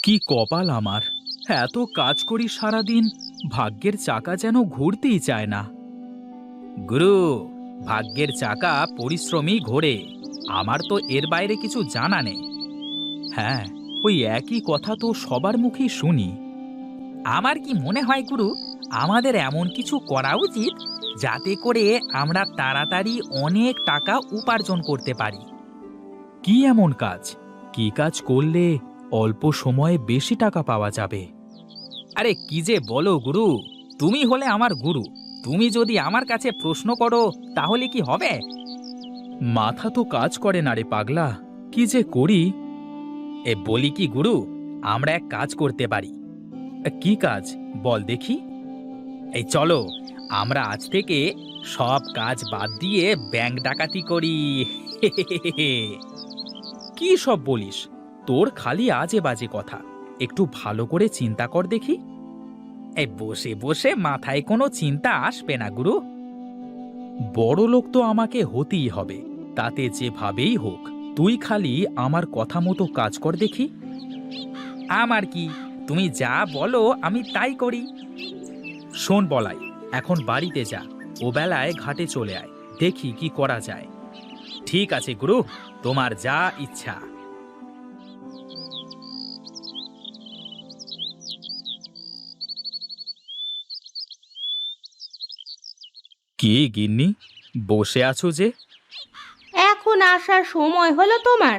কি কপাল আমার! এত কাজ করি সারাদিন, ভাগ্যের চাকা যেন ঘুরতেই চায় না। গুরু, ভাগ্যের চাকা পরিশ্রমী ঘোরে। আমার তো এর বাইরে কিছু জানা নেই। হ্যাঁ, ওই একই কথা তো সবার মুখেই শুনি। আমার কি মনে হয় গুরু, আমাদের এমন কিছু করা উচিত যাতে করে আমরা তাড়াতাড়ি অনেক টাকা উপার্জন করতে পারি। কি এমন কাজ? কি কাজ করলে অল্প সময়ে বেশি টাকা পাওয়া যাবে? আরে কি যে বলো গুরু, তুমি হলে আমার গুরু। তুমি যদি আমার কাছে প্রশ্ন করো তাহলে কি হবে? মাথা তো কাজ করে না রে পাগলা, কি যে করি। বলি কি গুরু, আমরা এক কাজ করতে পারি। কি কাজ বল দেখি? এই চলো, আমরা আজ থেকে সব কাজ বাদ দিয়ে ব্যাংক ডাকাতি করি। কি সব বলিস? তোর খালি আজে বাজে কথা। একটু ভালো করে চিন্তা কর দেখি। এই বসে বসে মাথায় কোনো চিন্তা আসবে না গুরু। বড় লোক তো আমাকে হতেই হবে, তাতে যেভাবেই হোক। তুই খালি আমার কথা মতো কাজ কর দেখি। আমার কি, তুমি যা বলো আমি তাই করি। শোন বলাই, এখন বাড়িতে যা, ও বেলায় ঘাটে চলে আয়, দেখি কি করা যায়। ঠিক আছে গুরু, তোমার যা ইচ্ছা। কি গিন্নি, বসে আছো যে? এখন আসার সময় হলো তোমার?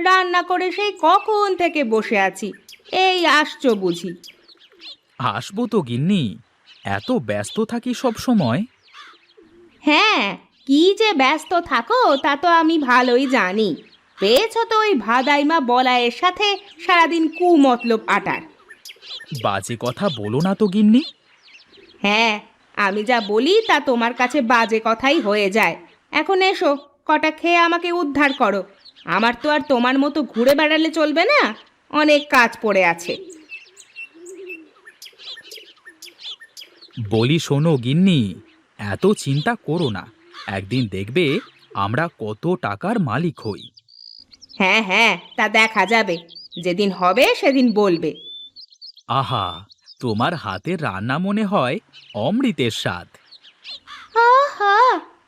রান্না করে সেই কখন থেকে বসে আছি, এই আসছো বুঝি? আসবো তো গিন্নি, এত ব্যস্ত থাকি সব সময়। হ্যাঁ, কি যে ব্যস্ত থাকো তা তো আমি ভালোই জানি। পেয়েছো তো ওই ভাদাইমা বলায়ের সাথে সারাদিন কুমতলব আটার। বাজে কথা বলো না তো গিন্নি। হ্যাঁ, আমি যা বলি তা তোমার কাছে বাজে কথাই হয়ে যায়। এখন এসো, কটা খেয়ে আমাকে উদ্ধার করো। আমার তো আর তোমার মতো ঘুরে বেড়ালে চলবে না, অনেক কাজ পড়ে আছে। বলি শোনো গিন্নি, এত চিন্তা করো না। একদিন দেখবে আমরা কত টাকার মালিক হই। হ্যাঁ হ্যাঁ, তা দেখা যাবে, যেদিন হবে সেদিন বলবে। আহা, তোমার হাতের রান্না মনে হয় অমৃতের স্বাদ। আহা,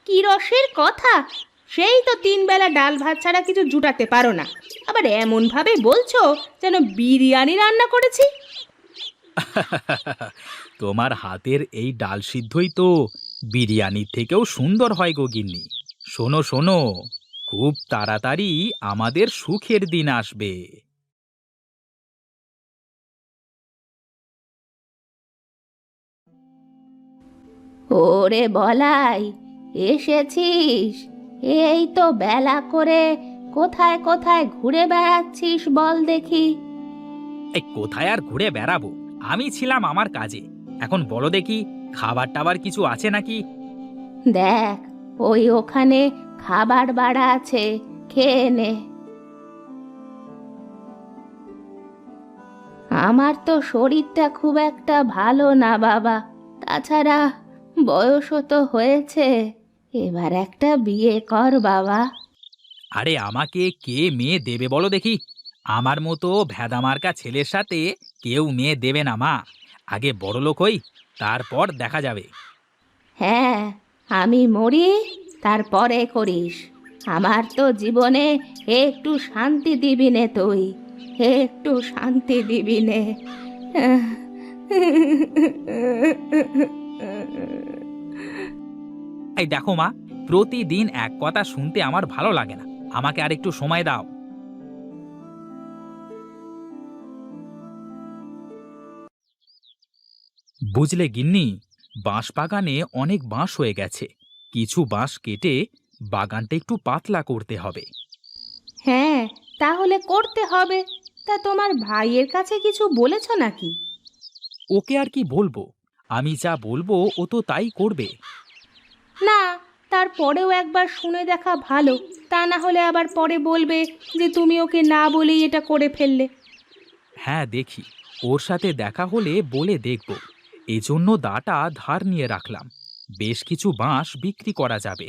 কি রসের কথা! সেই তো 3 বেলা ডাল ভাত ছাড়া কিছু জুটাতে পারো না, আবার এমন ভাবে বলছো যেন বিরিয়ানি রান্না করেছি। তোমার হাতের এই ডাল সিদ্ধই তো বিরিয়ানির থেকেও সুন্দর হয় গো গিন্নি। শোনো শোনো, খুব তাড়াতাড়ি আমাদের সুখের দিন আসবে। ওরে বলাই, এসেছিস? এই তো বেলা করে কোথায় কোথায় ঘুরে বেড়াচ্ছিস বল দেখি। এই কোথায় আর ঘুরে বেড়াবো, আমি ছিলাম আমার কাজে। এখন বলো দেখি, খাবার টাবার কিছু আছে নাকি? দেখ, ওই ওখানে খাবার বাড়া আছে, খেয়ে নে। আমার তো শরীরটা খুব একটা ভালো না বাবা, তাছাড়া বয়সও তো হয়েছে, এবার একটা বিয়ে কর বাবা। আরে আমাকে কে মেয়ে দেবে বলো দেখি? আমার মতো ভেদামার্কা ছেলের সাথে কেউ মেয়ে দেবে না মা। আগে বড়লোক হই, তারপর দেখা যাবে। হ্যাঁ, আমি মরি তারপরে করিস। আমার তো জীবনে একটু শান্তি দিবি নে তুই, একটু শান্তি দিবি নে। এই দেখো মা, প্রতিদিন এক কথা শুনতে আমার ভালো লাগে না। আমাকে আর একটু সময় দাও। বুঝলে গিন্নি, বাঁশ বাগানে অনেক বাঁশ হয়ে গেছে। কিছু বাঁশ কেটে বাগানটা একটু পাতলা করতে হবে। হ্যাঁ, তাহলে করতে হবে। তা তোমার ভাইয়ের কাছে কিছু বলেছো নাকি? ওকে আর কি বলবো, আমি যা বলবো ও তো তাই করবে। না, তারপরেও একবার শুনে দেখা ভালো। তা না হলে আবার পরে বলবে যে তুমি ওকে না বলেই এটা করে ফেললে। হ্যাঁ দেখি, ওর সাথে দেখা হলে বলে দেখব। এজন্য দাটা ধার নিয়ে রাখলাম, বেশ কিছু বাঁশ বিক্রি করা যাবে।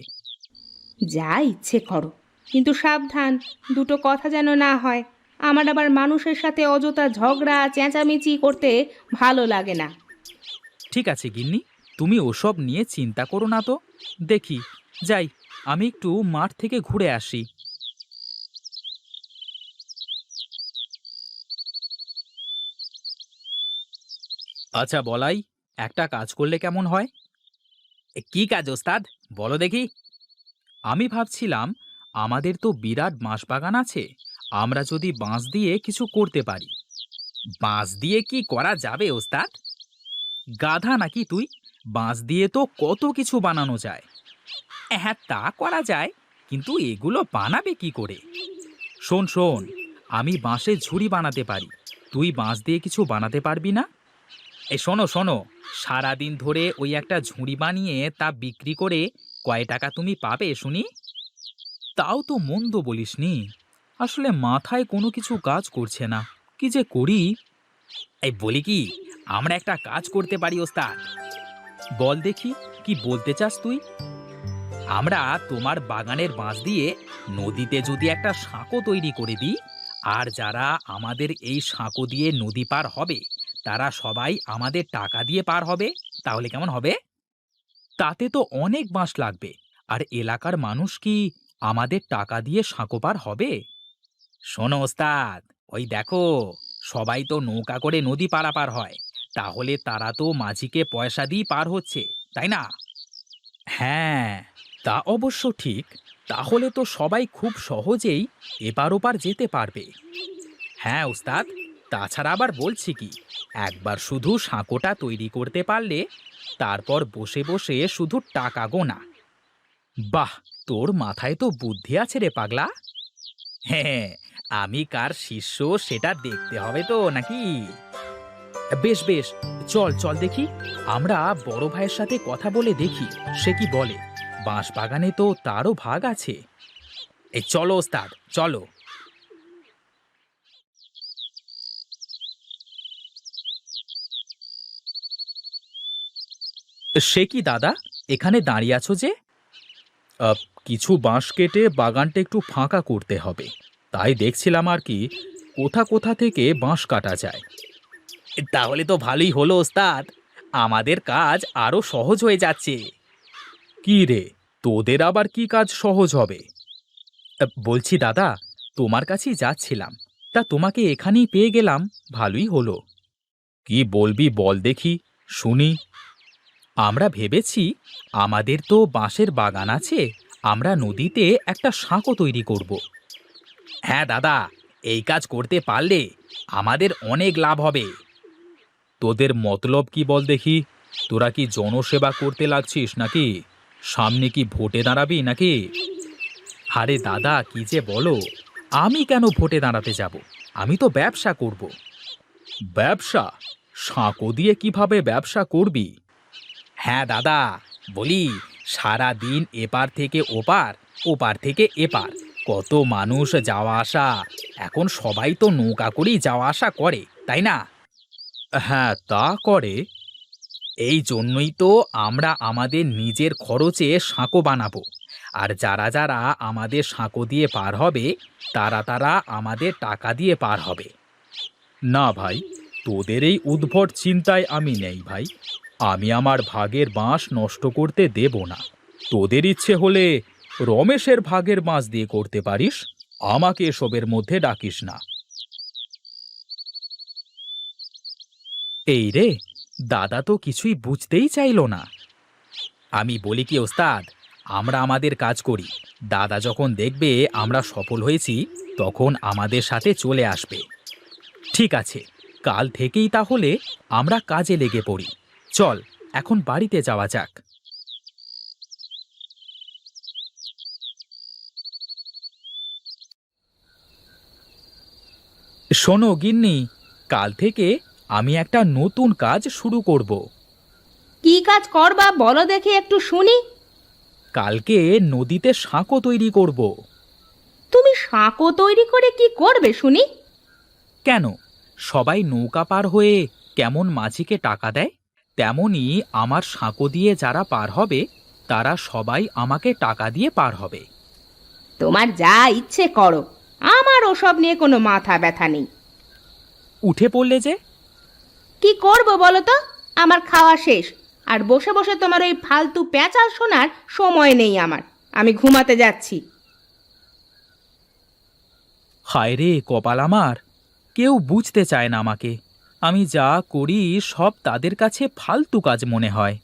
যা ইচ্ছে করো, কিন্তু সাবধান, দুটো কথা যেন না হয়। আমার আবার মানুষের সাথে অযথা ঝগড়া চেঁচামেচি করতে ভালো লাগে না। ঠিক আছে গিন্নি, তুমি ওসব নিয়ে চিন্তা করো না তো। দেখি, যাই, আমি একটু মাঠ থেকে ঘুরে আসি। আচ্ছা বলাই, একটা কাজ করলে কেমন হয়? কি কাজ ওস্তাদ, বলো দেখি। আমি ভাবছিলাম, আমাদের তো বিরাট বাঁশবাগান আছে, আমরা যদি বাঁশ দিয়ে কিছু করতে পারি। বাঁশ দিয়ে কি করা যাবে ওস্তাদ? গাধা নাকি তুই? বাঁশ দিয়ে তো কত কিছু বানানো যায়। হ্যাঁ, তা করা যায়, কিন্তু এগুলো বানাবে কি করে? শোন শোন, আমি বাঁশের ঝুড়ি বানাতে পারি, তুই বাঁশ দিয়ে কিছু বানাতে পারবি না? এই শোনো শোনো, সারাদিন ধরে ওই একটা ঝুড়ি বানিয়ে তা বিক্রি করে কয় টাকা তুমি পাবে শুনি? তাও তো মন্দ বলিসনি। আসলে মাথায় কোনো কিছু কাজ করছে না, কি যে করি। এই বলি কি, আমরা একটা কাজ করতে পারি ওস্তাদ। বল দেখি, কি বলতে চাস তুই? আমরা তোমার বাগানের বাঁশ দিয়ে নদীতে যদি একটা সাঁকো তৈরি করে দিই, আর যারা আমাদের এই সাঁকো দিয়ে নদী পার হবে তারা সবাই আমাদের টাকা দিয়ে পার হবে, তাহলে কেমন হবে? তাতে তো অনেক বাঁশ লাগবে, আর এলাকার মানুষ কি আমাদের টাকা দিয়ে সাঁকো পার হবে? শোনো ওস্তাদ, ওই দেখো, সবাই তো নৌকা করে নদী পারাপার হয়, তাহলে তারা তো মাঝিকে পয়সা দিয়ে পার হচ্ছে, তাই না? হ্যাঁ, তা অবশ্য ঠিক। তাহলে তো সবাই খুব সহজেই এপার ওপার যেতে পারবে। হ্যাঁ ওস্তাদ, তাছাড়া আবার বলছি কি, একবার শুধু সাঁকোটা তৈরি করতে পারলে তারপর বসে বসে শুধু টাকা গোনা। বাহ, তোর মাথায় তো বুদ্ধি আছে রে পাগলা। হ্যাঁ, আমি কার শিষ্য সেটা দেখতে হবে তো নাকি? বেশ বেশ, চল চল দেখি, আমরা বড় ভাইয়ের সাথে কথা বলে দেখি সে কি বলে। বাঁশ বাগানে তো তারও ভাগ আছে। এই চলো ওস্তাদ, চলো। সে কি দাদা, এখানে দাঁড়িয়ে আছো যে? আহ, কিছু বাঁশ কেটে বাগানটা একটু ফাঁকা করতে হবে, তাই দেখছিলাম আর কি, কোথা কোথা থেকে বাঁশ কাটা যায়। তাহলে তো ভালোই হলো ওস্তাদ, আমাদের কাজ আরো সহজ হয়ে যাচ্ছে। কি রে, তোদের আবার কি কাজ সহজ হবে? বলছি দাদা, তোমার কাছেই যাচ্ছিলাম, তা তোমাকে এখানেই পেয়ে গেলাম, ভালোই হলো। কি বলবি বল দেখি, শুনি। আমরা ভেবেছি, আমাদের তো বাঁশের বাগান আছে, আমরা নদীতে একটা সাঁকো তৈরি করব। হ্যাঁ দাদা, এই কাজ করতে পারলে আমাদের অনেক লাভ হবে। তোদের মতলব কি বল দেখি? তোরা কি জনসেবা করতে লাগছিস নাকি? সামনে কি ভোটে দাঁড়াবি নাকি? আরে দাদা, কি যে বলো, আমি কেন ভোটে দাঁড়াতে যাব? আমি তো ব্যবসা করব। ব্যবসা? সাঁকো দিয়ে কিভাবে ব্যবসা করবি? হ্যাঁ দাদা, বলি, সারা দিন এপার থেকে ওপার, ওপার থেকে এপার, কত মানুষ যাওয়া আসা, এখন সবাই তো নৌকা করেই যাওয়া আসা করে, তাই না? হ্যাঁ, তা করে। এই জন্যই তো আমরা আমাদের নিজের খরচে সাঁকো বানাবো, আর যারা যারা আমাদের সাঁকো দিয়ে পার হবে তারা তারা আমাদের টাকা দিয়ে পার হবে। না ভাই, তোদের এই উদ্ভট চিন্তায় আমি নেই ভাই। আমি আমার ভাগের বাঁশ নষ্ট করতে দেব না। তোদের ইচ্ছে হলে রমেশের ভাগের বাঁশ দিয়ে করতে পারিস, আমাকে এসবের মধ্যে ডাকিস না। এই রে, দাদা তো কিছুই বুঝতেই চাইল না। আমি বলি কি ওস্তাদ, আমরা আমাদের কাজ করি, দাদা যখন দেখবে আমরা সফল হয়েছি তখন আমাদের সাথে চলে আসবে। ঠিক আছে, কাল থেকেই তাহলে আমরা কাজে লেগে পড়ি। চল, এখন বাড়িতে যাওয়া যাক। শোনো গিন্নি, কাল থেকে আমি একটা নতুন কাজ শুরু করব। কি কাজ করবা বলো দেখি একটু শুনি। কালকে নদীতে সাঁকো তৈরি করব। তুমি সাঁকো তৈরি করে কি করবে শুনি? কেন, সবাই নৌকা পার হয়ে কেমন মাঝিকে টাকা দেয়, তেমনি আমার সাঁকো দিয়ে যারা পার হবে তারা সবাই আমাকে টাকা দিয়ে পার হবে। তোমার যা ইচ্ছে করো, আমার ওসব নিয়ে কোনো মাথা ব্যথা নেই। উঠে পড়লে যে? কি করব বলো তো, আমার খাওয়া শেষ, আর বসে বসে তোমার ওই ফালতু প্যাঁচাল শোনার সময় নেই আমার। আমি ঘুমাতে যাচ্ছি। হায় রে কপাল আমার, কেউ বুঝতে চায় না আমাকে। আমি যা করি সব তাদের কাছে ফালতু কাজ মনে হয়।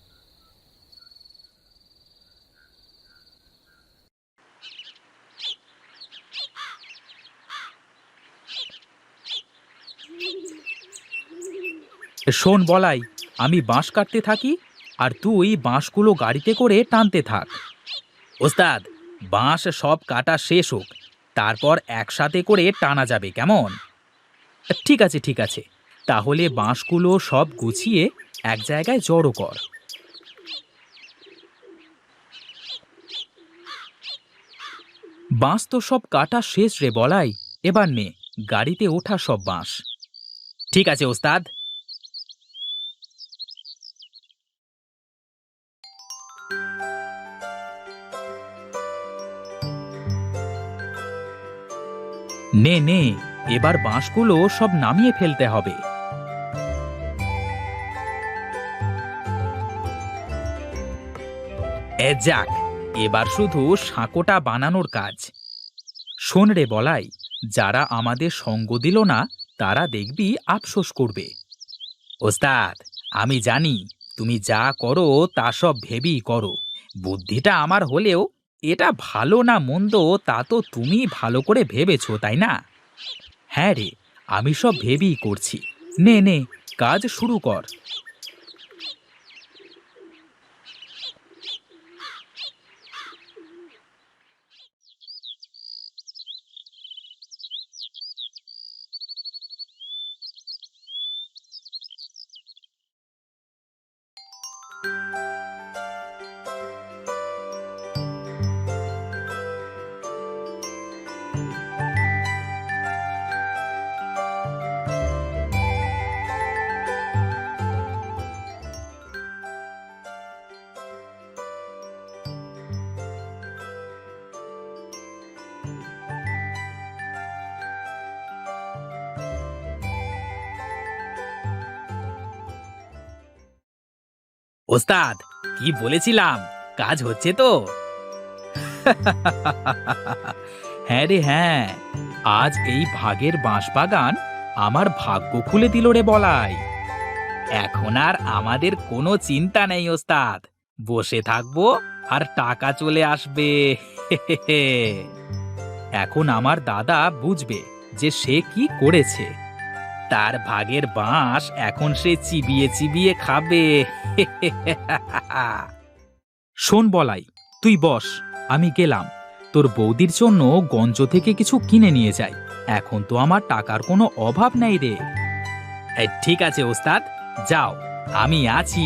শোন বলাই, আমি বাঁশ কাটতে থাকি আর তুই বাঁশগুলো গাড়িতে করে টানতে থাক। ওস্তাদ, বাঁশ সব কাটা শেষ হোক, তারপর একসাথে করে টানা যাবে, কেমন? ঠিক আছে ঠিক আছে, তাহলে বাঁশগুলো সব গুছিয়ে এক জায়গায় জড়ো কর। বাঁশ তো সব কাটা শেষ রে বলাই, এবার নে গাড়িতে ওঠা সব বাঁশ। ঠিক আছে ওস্তাদ। নে নে, এবার বাঁশগুলো সব নামিয়ে ফেলতে হবে। যাক, এবার শুধু সাঁকোটা বানানোর কাজ। শোন রে বলাই, যারা আমাদের সঙ্গ দিল না তারা দেখবি আফসোস করবে। ওস্তাদ, আমি জানি তুমি যা করো তা সব ভেবেই করো। বুদ্ধিটা আমার হলেও এটা ভালো না মন্দ তা তো তুমি ভালো করে ভেবেছো, তাই না? হ্যাঁ রে, আমি সব ভেবেই করছি। নে নে, কাজ শুরু কর। ওস্তাদ, কি বলেছিলাম, কাজ হচ্ছে তো? হ্যাঁ রে হ্যাঁ, আজ এই ভাগের বাঁশবাগান আমার ভাগ্য খুলে দিল রে বলাই। এখন আর আমাদের কোনো চিন্তা নেই ওস্তাদ, বসে থাকবো আর টাকা চলে আসবে। এখন আমার দাদা বুঝবে যে সে কি করেছে। তার ভাগের বাঁশ এখন সে চিবিয়ে চিবিয়ে খাবে। শোন বলাই, তুই বস, আমি গেলাম। তোর বৌদির জন্য গঞ্জ থেকে কিছু কিনে নিয়ে যাই। এখন তো আমার টাকার কোনো অভাব নেই রে। ঠিক আছে ওস্তাদ, যাও, আমি আছি।